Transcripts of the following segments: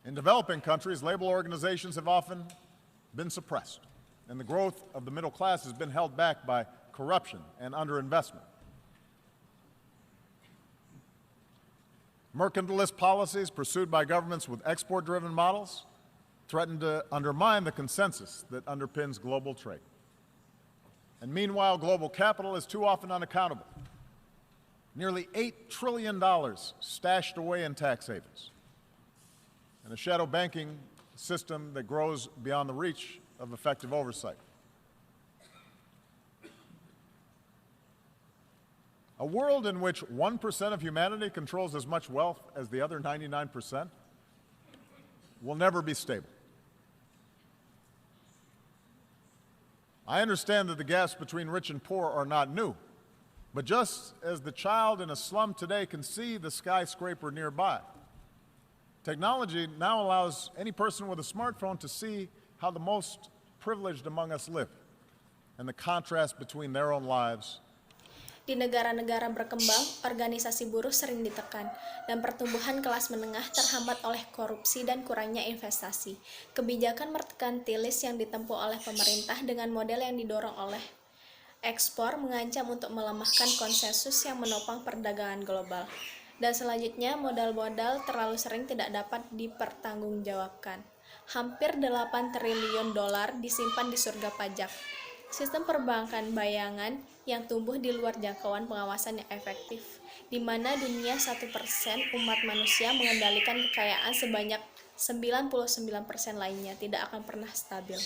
In developing countries, labor organizations have often been suppressed, and the growth of the middle class has been held back by corruption and underinvestment. Mercantilist policies pursued by governments with export-driven models threaten to undermine the consensus that underpins global trade. And meanwhile, global capital is too often unaccountable. Nearly $8 trillion stashed away in tax havens, and a shadow banking system that grows beyond the reach of effective oversight. A world in which 1% of humanity controls as much wealth as the other 99% will never be stable. I understand that the gaps between rich and poor are not new, but just as the child in a slum today can see the skyscraper nearby, technology now allows any person with a smartphone to see how the most privileged among us live and the contrast between their own lives. Di negara-negara berkembang, organisasi buruh sering ditekan, dan pertumbuhan kelas menengah terhambat oleh korupsi dan kurangnya investasi. Kebijakan merkantilis yang ditempuh oleh pemerintah dengan model yang didorong oleh ekspor mengancam untuk melemahkan konsensus yang menopang perdagangan global. Dan selanjutnya, modal-modal terlalu sering tidak dapat dipertanggungjawabkan. Hampir 8 triliun dolar disimpan di surga pajak. Sistem perbankan bayangan yang tumbuh di luar jangkauan pengawasan yang efektif, di mana dunia 1% umat manusia mengendalikan kekayaan sebanyak 99% lainnya tidak akan pernah stabil.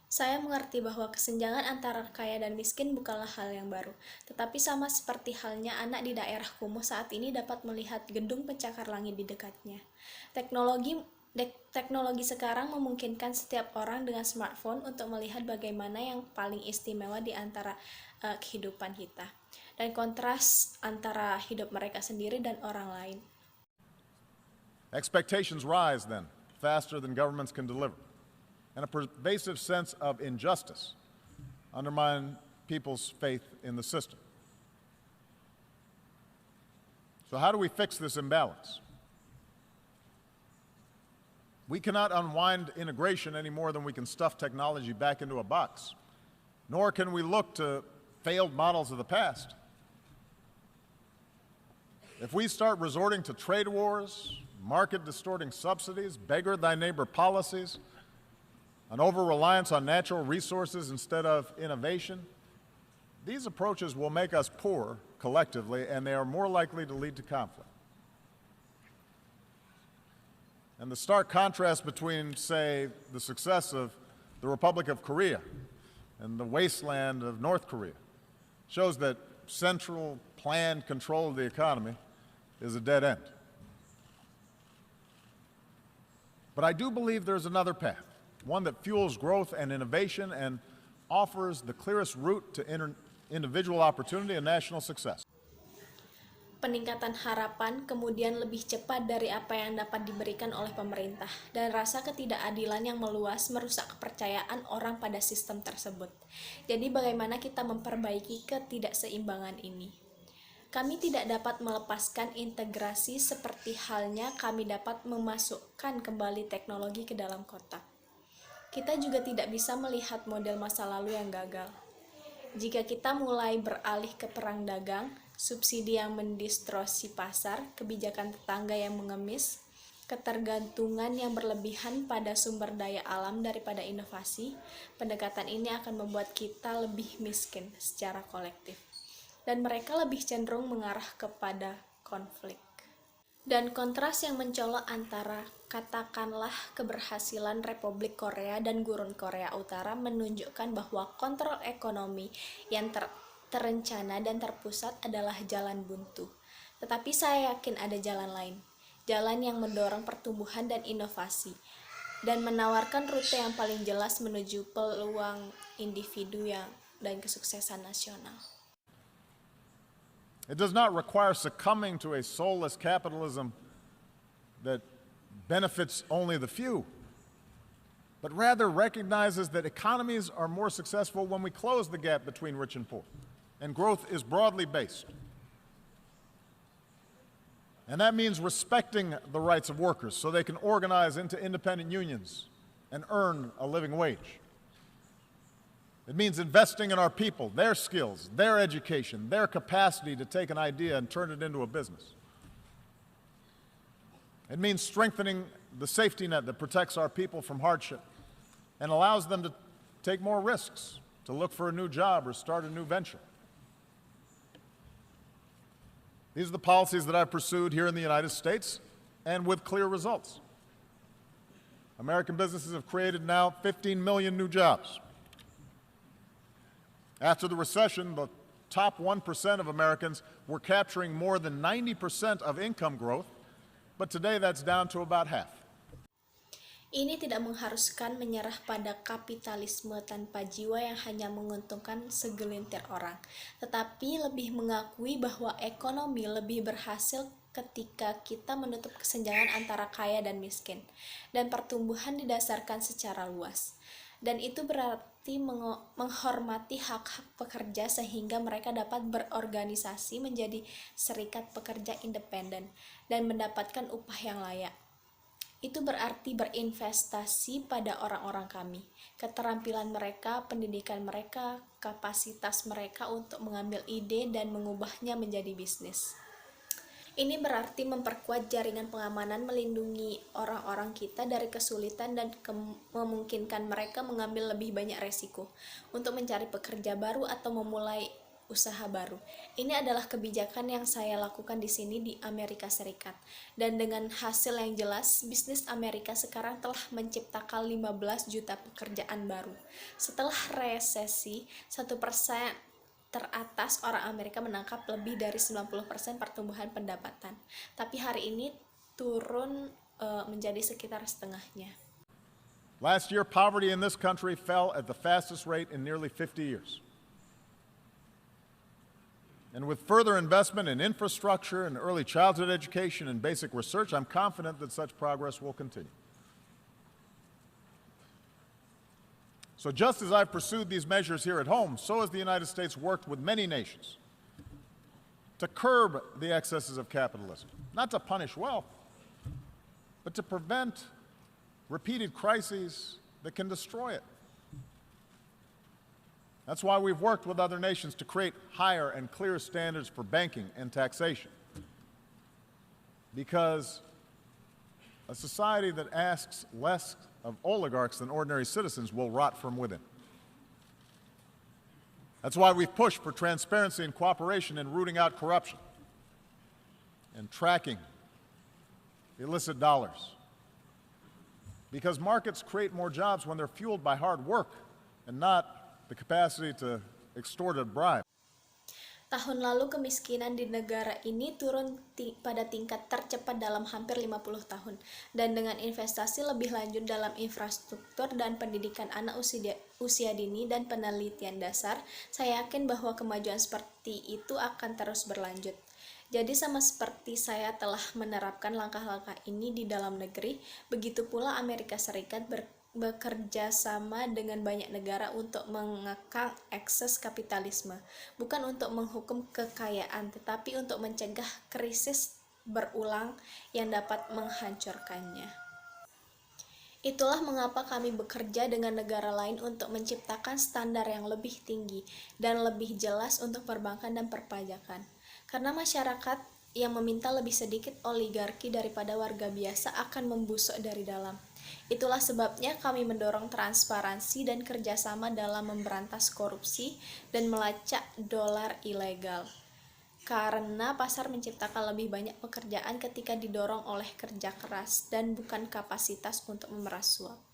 Saya mengerti bahwa kesenjangan antara kaya dan miskin bukanlah hal yang baru, tetapi sama seperti halnya anak di daerah kumuh saat ini dapat melihat gedung pencakar langit di dekatnya. Teknologi sekarang memungkinkan setiap orang dengan smartphone untuk melihat bagaimana yang paling istimewa di antara kehidupan kita, dan kontras antara hidup mereka sendiri dan orang lain. Expectations rise then, faster than governments can deliver, and a pervasive sense of injustice undermine people's faith in the system. So how do we fix this imbalance? We cannot unwind integration any more than we can stuff technology back into a box, nor can we look to failed models of the past. If we start resorting to trade wars, market-distorting subsidies, beggar-thy-neighbor policies, an over-reliance on natural resources instead of innovation, these approaches will make us poor collectively, and they are more likely to lead to conflict. And the stark contrast between, say, the success of the Republic of Korea and the wasteland of North Korea shows that central planned control of the economy is a dead end. But I do believe there's another path, one that fuels growth and innovation and offers the clearest route to individual opportunity and national success. Peningkatan harapan kemudian lebih cepat dari apa yang dapat diberikan oleh pemerintah, dan rasa ketidakadilan yang meluas merusak kepercayaan orang pada sistem tersebut. Jadi bagaimana kita memperbaiki ketidakseimbangan ini? Kami tidak dapat melepaskan integrasi seperti halnya kami dapat memasukkan kembali teknologi ke dalam kotak. Kita juga tidak bisa melihat model masa lalu yang gagal. Jika kita mulai beralih ke perang dagang, subsidi yang mendistorsi pasar, kebijakan tetangga yang mengemis, ketergantungan yang berlebihan pada sumber daya alam daripada inovasi, pendekatan ini akan membuat kita lebih miskin secara kolektif, dan mereka lebih cenderung mengarah kepada konflik. Dan kontras yang mencolok antara katakanlah keberhasilan Republik Korea dan Gurun Korea Utara menunjukkan bahwa kontrol ekonomi yang terencana dan terpusat adalah jalan buntu. Tetapi saya yakin ada jalan lain, jalan yang mendorong pertumbuhan dan inovasi, dan menawarkan rute yang paling jelas menuju peluang individu dan kesuksesan nasional. It does not require succumbing to a soulless capitalism that benefits only the few, but rather recognizes that economies are more successful when we close the gap between rich and poor, and growth is broadly based. And that means respecting the rights of workers so they can organize into independent unions and earn a living wage. It means investing in our people, their skills, their education, their capacity to take an idea and turn it into a business. It means strengthening the safety net that protects our people from hardship and allows them to take more risks, to look for a new job or start a new venture. These are the policies that I've pursued here in the United States, and with clear results. American businesses have created now 15 million new jobs. After the recession, the top 1% of Americans were capturing more than 90% of income growth, but today that's down to about half. Ini tidak mengharuskan menyerah pada kapitalisme tanpa jiwa yang hanya menguntungkan segelintir orang, tetapi lebih mengakui bahwa ekonomi lebih berhasil ketika kita menutup kesenjangan antara kaya dan miskin, dan pertumbuhan didasarkan secara luas. Dan itu berarti menghormati hak-hak pekerja sehingga mereka dapat berorganisasi menjadi serikat pekerja independen dan mendapatkan upah yang layak. Itu berarti berinvestasi pada orang-orang kami, keterampilan mereka, pendidikan mereka, kapasitas mereka untuk mengambil ide dan mengubahnya menjadi bisnis. Ini berarti memperkuat jaringan pengamanan, melindungi orang-orang kita dari kesulitan dan memungkinkan mereka mengambil lebih banyak resiko untuk mencari pekerja baru atau memulai usaha baru. Ini adalah kebijakan yang saya lakukan di sini di Amerika Serikat. Dan dengan hasil yang jelas, bisnis Amerika sekarang telah menciptakan 15 juta pekerjaan baru. Setelah resesi, 1% teratas orang Amerika menangkap lebih dari 90% pertumbuhan pendapatan. Tapi hari ini turun menjadi sekitar setengahnya. Last year, poverty in this country fell at the fastest rate in nearly 50 years. And with further investment in infrastructure and early childhood education and basic research, I'm confident that such progress will continue. So just as I've pursued these measures here at home, so has the United States worked with many nations to curb the excesses of capitalism, not to punish wealth, but to prevent repeated crises that can destroy it. That's why we've worked with other nations to create higher and clearer standards for banking and taxation. Because a society that asks less of oligarchs than ordinary citizens will rot from within. That's why we've pushed for transparency and cooperation in rooting out corruption and tracking illicit dollars. Because markets create more jobs when they're fueled by hard work and not the capacity to extort a bribe. Tahun lalu kemiskinan di negara ini turun pada tingkat tercepat dalam hampir 50 tahun. Dan dengan investasi lebih lanjut dalam infrastruktur dan pendidikan anak usia dini dan penelitian dasar, saya yakin bahwa kemajuan seperti itu akan terus berlanjut. Jadi sama seperti saya telah menerapkan langkah-langkah ini di dalam negeri, begitu pula Amerika Serikat bekerja sama dengan banyak negara untuk mengekang ekses kapitalisme, bukan untuk menghukum kekayaan, tetapi untuk mencegah krisis berulang yang dapat menghancurkannya. Itulah mengapa kami bekerja dengan negara lain untuk menciptakan standar yang lebih tinggi dan lebih jelas untuk perbankan dan perpajakan. Karena masyarakat yang meminta lebih sedikit oligarki daripada warga biasa akan membusuk dari dalam. Itulah sebabnya kami mendorong transparansi dan kerjasama dalam memberantas korupsi dan melacak dolar ilegal. Karena pasar menciptakan lebih banyak pekerjaan ketika didorong oleh kerja keras dan bukan kapasitas untuk memeras suap.